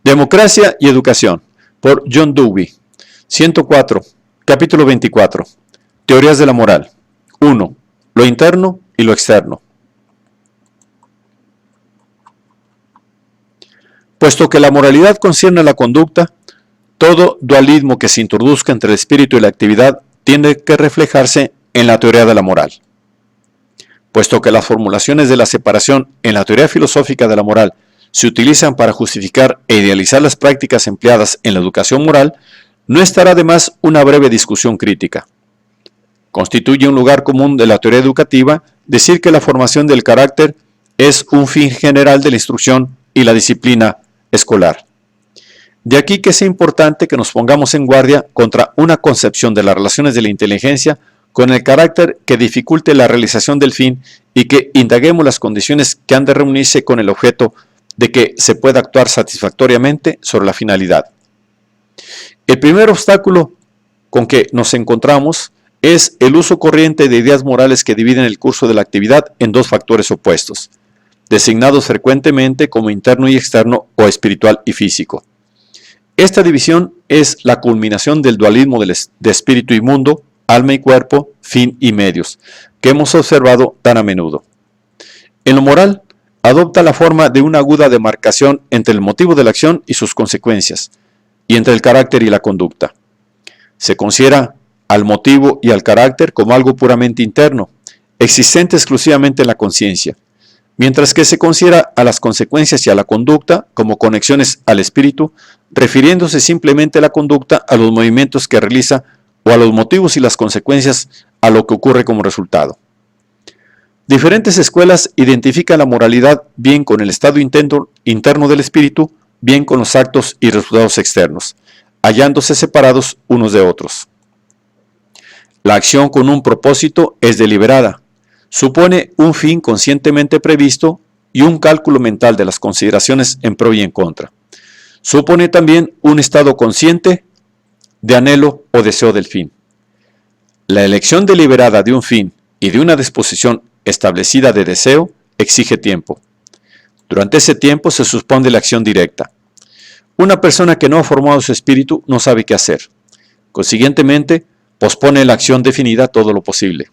Democracia y Educación, por John Dewey. 104. Capítulo 24. Teorías de la moral. 1. Lo interno y lo externo. Puesto que la moralidad concierne a la conducta, todo dualismo que se introduzca entre el espíritu y la actividad tiene que reflejarse en la teoría de la moral. Puesto que las formulaciones de la separación en la teoría filosófica de la moral se utilizan para justificar e idealizar las prácticas empleadas en la educación moral, no estará de más una breve discusión crítica. Constituye un lugar común de la teoría educativa decir que la formación del carácter es un fin general de la instrucción y la disciplina escolar. De aquí que sea importante que nos pongamos en guardia contra una concepción de las relaciones de la inteligencia con el carácter que dificulte la realización del fin y que indaguemos las condiciones que han de reunirse con el objeto de que se pueda actuar satisfactoriamente sobre la finalidad. El primer obstáculo con que nos encontramos es el uso corriente de ideas morales que dividen el curso de la actividad en dos factores opuestos, designados frecuentemente como interno y externo o espiritual y físico. Esta división es la culminación del dualismo de espíritu y mundo, alma y cuerpo, fin y medios, que hemos observado tan a menudo. En lo moral, adopta la forma de una aguda demarcación entre el motivo de la acción y sus consecuencias, y entre el carácter y la conducta. Se considera al motivo y al carácter como algo puramente interno, existente exclusivamente en la conciencia, mientras que se considera a las consecuencias y a la conducta como conexiones al espíritu, refiriéndose simplemente a la conducta a los movimientos que realiza o a los motivos y las consecuencias a lo que ocurre como resultado. Diferentes escuelas identifican la moralidad bien con el estado interno del espíritu, bien con los actos y resultados externos, hallándose separados unos de otros. La acción con un propósito es deliberada, supone un fin conscientemente previsto y un cálculo mental de las consideraciones en pro y en contra. Supone también un estado consciente de anhelo o deseo del fin. La elección deliberada de un fin y de una disposición establecida de deseo exige tiempo. Durante ese tiempo se suspende la acción directa. Una persona que no ha formado su espíritu no sabe qué hacer. Consiguientemente, pospone la acción definida todo lo posible.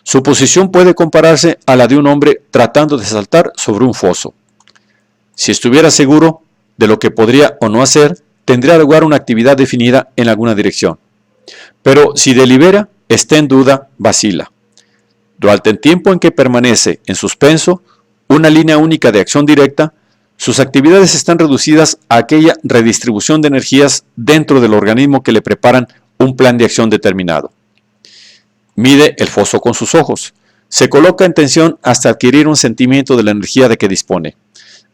Su posición puede compararse a la de un hombre tratando de saltar sobre un foso. Si estuviera seguro de lo que podría o no hacer, tendría lugar una actividad definida en alguna dirección. Pero si delibera, está en duda, vacila. Durante el tiempo en que permanece en suspenso una línea única de acción directa, sus actividades están reducidas a aquella redistribución de energías dentro del organismo que le preparan un plan de acción determinado. Mide el foso con sus ojos, se coloca en tensión hasta adquirir un sentimiento de la energía de que dispone.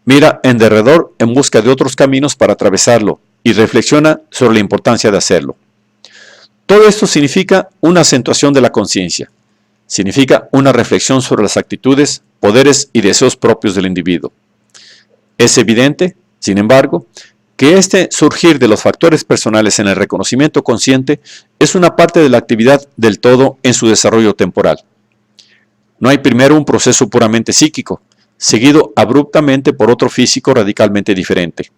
Mira en derredor en busca de otros caminos para atravesarlo y reflexiona sobre la importancia de hacerlo. Todo esto significa una acentuación de la conciencia. Significa una reflexión sobre las actitudes, poderes y deseos propios del individuo. Es evidente, sin embargo, que este surgir de los factores personales en el reconocimiento consciente es una parte de la actividad del todo en su desarrollo temporal. No hay primero un proceso puramente psíquico, seguido abruptamente por otro físico radicalmente diferente.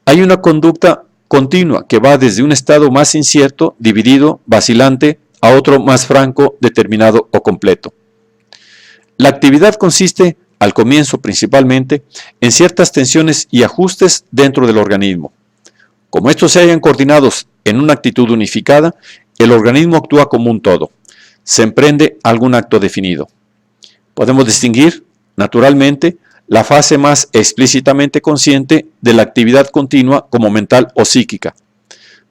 Hay una conducta continua que va desde un estado más incierto, dividido, vacilante, a otro más franco, determinado o completo. La actividad consiste, al comienzo principalmente, en ciertas tensiones y ajustes dentro del organismo. Como estos se hallan coordinados en una actitud unificada, el organismo actúa como un todo. Se emprende algún acto definido. Podemos distinguir, naturalmente, la fase más explícitamente consciente de la actividad continua como mental o psíquica.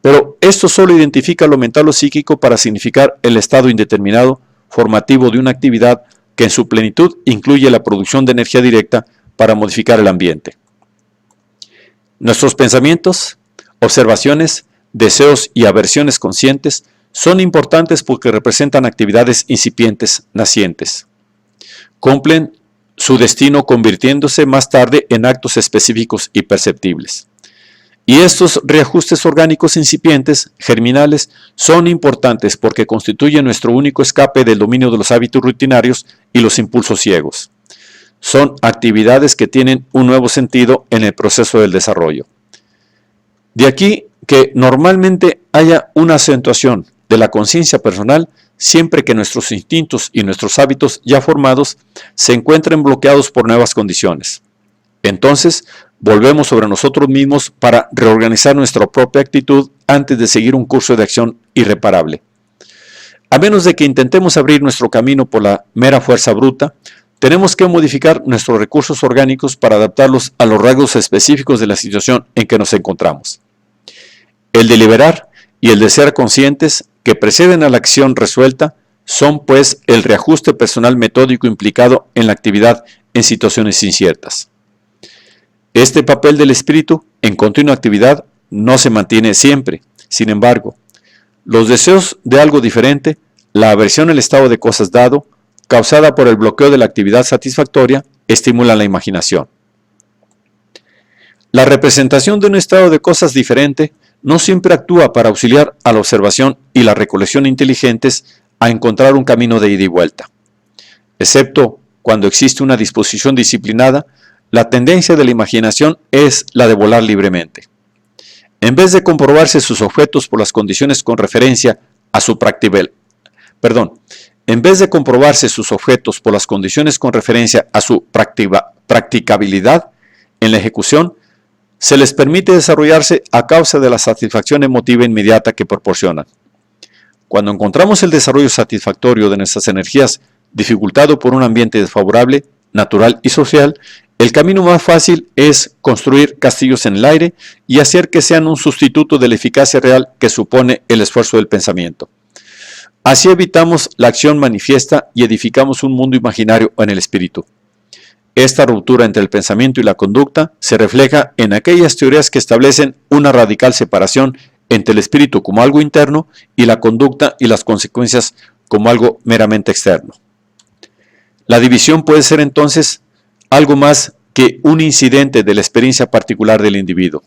Pero esto solo identifica lo mental o psíquico para significar el estado indeterminado formativo de una actividad que en su plenitud incluye la producción de energía directa para modificar el ambiente. Nuestros pensamientos, observaciones, deseos y aversiones conscientes son importantes porque representan actividades incipientes, nacientes. Cumplen su destino convirtiéndose más tarde en actos específicos y perceptibles. Y estos reajustes orgánicos incipientes, germinales, son importantes porque constituyen nuestro único escape del dominio de los hábitos rutinarios y los impulsos ciegos. Son actividades que tienen un nuevo sentido en el proceso del desarrollo. De aquí que normalmente haya una acentuación de la conciencia personal siempre que nuestros instintos y nuestros hábitos ya formados se encuentren bloqueados por nuevas condiciones. Entonces, volvemos sobre nosotros mismos para reorganizar nuestra propia actitud antes de seguir un curso de acción irreparable. A menos de que intentemos abrir nuestro camino por la mera fuerza bruta, tenemos que modificar nuestros recursos orgánicos para adaptarlos a los rasgos específicos de la situación en que nos encontramos. El deliberar y el de ser conscientes que preceden a la acción resuelta son pues el reajuste personal metódico implicado en la actividad en situaciones inciertas. Este papel del espíritu en continua actividad no se mantiene siempre. Sin embargo, los deseos de algo diferente, la aversión al estado de cosas dado, causada por el bloqueo de la actividad satisfactoria, estimulan la imaginación. La representación de un estado de cosas diferente no siempre actúa para auxiliar a la observación y la recolección inteligentes a encontrar un camino de ida y vuelta. Excepto cuando existe una disposición disciplinada, la tendencia de la imaginación es la de volar libremente. En vez de comprobarse sus objetos por las condiciones con referencia a su practicabilidad en la ejecución, se les permite desarrollarse a causa de la satisfacción emotiva inmediata que proporcionan. Cuando encontramos el desarrollo satisfactorio de nuestras energías dificultado por un ambiente desfavorable, natural y social, el camino más fácil es construir castillos en el aire y hacer que sean un sustituto de la eficacia real que supone el esfuerzo del pensamiento. Así evitamos la acción manifiesta y edificamos un mundo imaginario en el espíritu. Esta ruptura entre el pensamiento y la conducta se refleja en aquellas teorías que establecen una radical separación entre el espíritu como algo interno y la conducta y las consecuencias como algo meramente externo. La división puede ser entonces algo más que un incidente de la experiencia particular del individuo.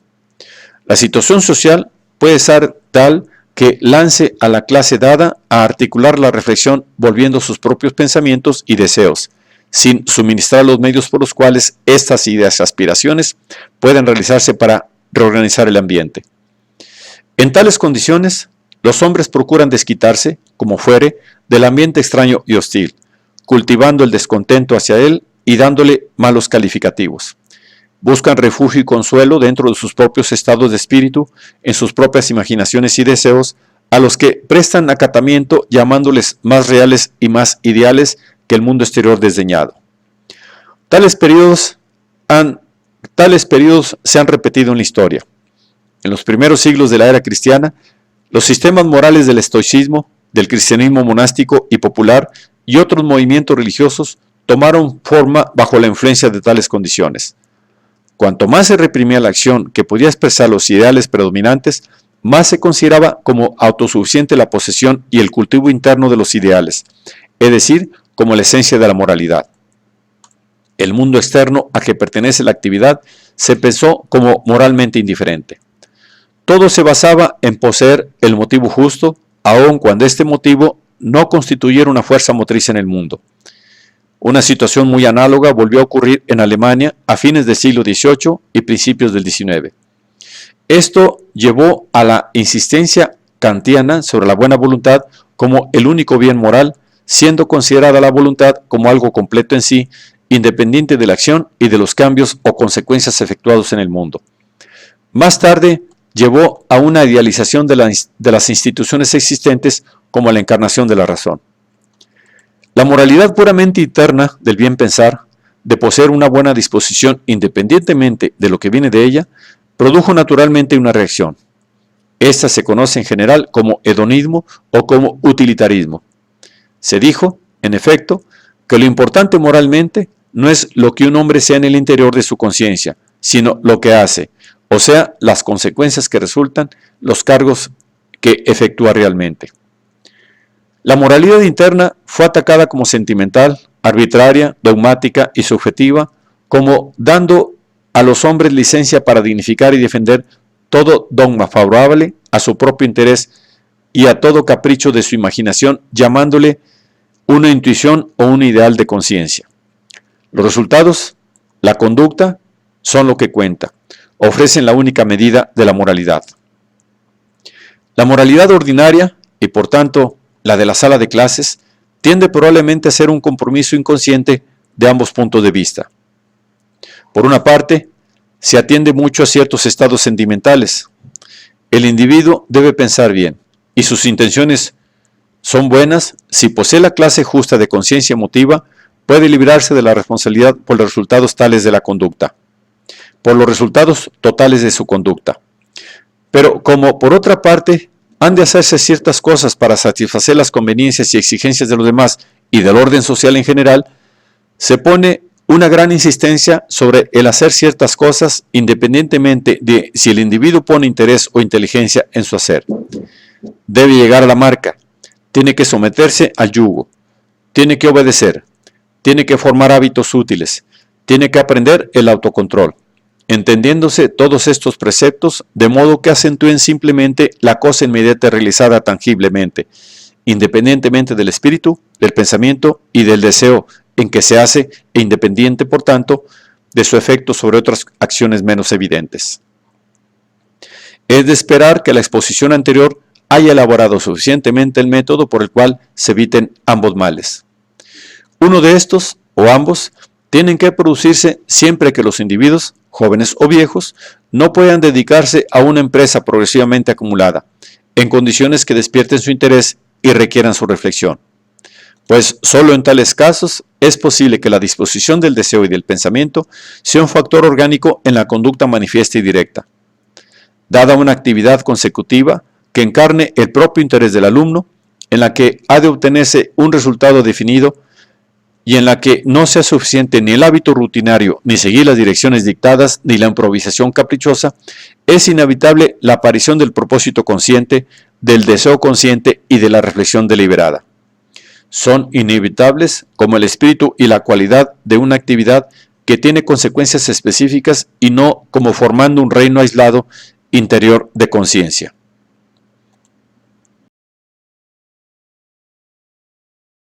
La situación social puede ser tal que lance a la clase dada a articular la reflexión volviendo sus propios pensamientos y deseos, sin suministrar los medios por los cuales estas ideas y aspiraciones pueden realizarse para reorganizar el ambiente. En tales condiciones, los hombres procuran desquitarse, como fuere, del ambiente extraño y hostil, cultivando el descontento hacia él y dándole malos calificativos. Buscan refugio y consuelo dentro de sus propios estados de espíritu, en sus propias imaginaciones y deseos, a los que prestan acatamiento llamándoles más reales y más ideales que el mundo exterior desdeñado. Tales periodos se han repetido en la historia. En los primeros siglos de la era cristiana, los sistemas morales del estoicismo, del cristianismo monástico y popular y otros movimientos religiosos tomaron forma bajo la influencia de tales condiciones. Cuanto más se reprimía la acción que podía expresar los ideales predominantes, más se consideraba como autosuficiente la posesión y el cultivo interno de los ideales, es decir, como la esencia de la moralidad. El mundo externo a que pertenece la actividad se pensó como moralmente indiferente. Todo se basaba en poseer el motivo justo, aun cuando este motivo no constituyera una fuerza motriz en el mundo. Una situación muy análoga volvió a ocurrir en Alemania a fines del siglo XVIII y principios del XIX. Esto llevó a la insistencia kantiana sobre la buena voluntad como el único bien moral, siendo considerada la voluntad como algo completo en sí, independiente de la acción y de los cambios o consecuencias efectuados en el mundo. Más tarde, llevó a una idealización de las instituciones existentes como la encarnación de la razón. La moralidad puramente interna del bien pensar, de poseer una buena disposición independientemente de lo que viene de ella, produjo naturalmente una reacción. Esta se conoce en general como hedonismo o como utilitarismo. Se dijo, en efecto, que lo importante moralmente no es lo que un hombre sea en el interior de su conciencia, sino lo que hace, o sea, las consecuencias que resultan, los cargos que efectúa realmente. La moralidad interna fue atacada como sentimental, arbitraria, dogmática y subjetiva, como dando a los hombres licencia para dignificar y defender todo dogma favorable a su propio interés y a todo capricho de su imaginación, llamándole una intuición o un ideal de conciencia. Los resultados, la conducta, son lo que cuenta, ofrecen la única medida de la moralidad. La moralidad ordinaria, y por tanto la de la sala de clases, tiende probablemente a ser un compromiso inconsciente de ambos puntos de vista. Por una parte, se atiende mucho a ciertos estados sentimentales. El individuo debe pensar bien, y sus intenciones son buenas si posee la clase justa de conciencia emotiva, puede librarse de la responsabilidad por los resultados tales de la conducta, por los resultados totales de su conducta. Pero como por otra parte han de hacerse ciertas cosas para satisfacer las conveniencias y exigencias de los demás y del orden social en general, se pone una gran insistencia sobre el hacer ciertas cosas independientemente de si el individuo pone interés o inteligencia en su hacer. Debe llegar a la marca, tiene que someterse al yugo, tiene que obedecer, tiene que formar hábitos útiles, tiene que aprender el autocontrol, entendiéndose todos estos preceptos de modo que acentúen simplemente la cosa inmediata realizada tangiblemente, independientemente del espíritu, del pensamiento y del deseo en que se hace e independiente, por tanto, de su efecto sobre otras acciones menos evidentes. Es de esperar que la exposición anterior haya elaborado suficientemente el método por el cual se eviten ambos males. Uno de estos, o ambos, tienen que producirse siempre que los individuos, jóvenes o viejos, no puedan dedicarse a una empresa progresivamente acumulada, en condiciones que despierten su interés y requieran su reflexión. Pues solo en tales casos es posible que la disposición del deseo y del pensamiento sea un factor orgánico en la conducta manifiesta y directa. Dada una actividad consecutiva que encarne el propio interés del alumno, en la que ha de obtenerse un resultado definido y en la que no sea suficiente ni el hábito rutinario, ni seguir las direcciones dictadas, ni la improvisación caprichosa, es inevitable la aparición del propósito consciente, del deseo consciente y de la reflexión deliberada. Son inevitables como el espíritu y la cualidad de una actividad que tiene consecuencias específicas y no como formando un reino aislado interior de conciencia.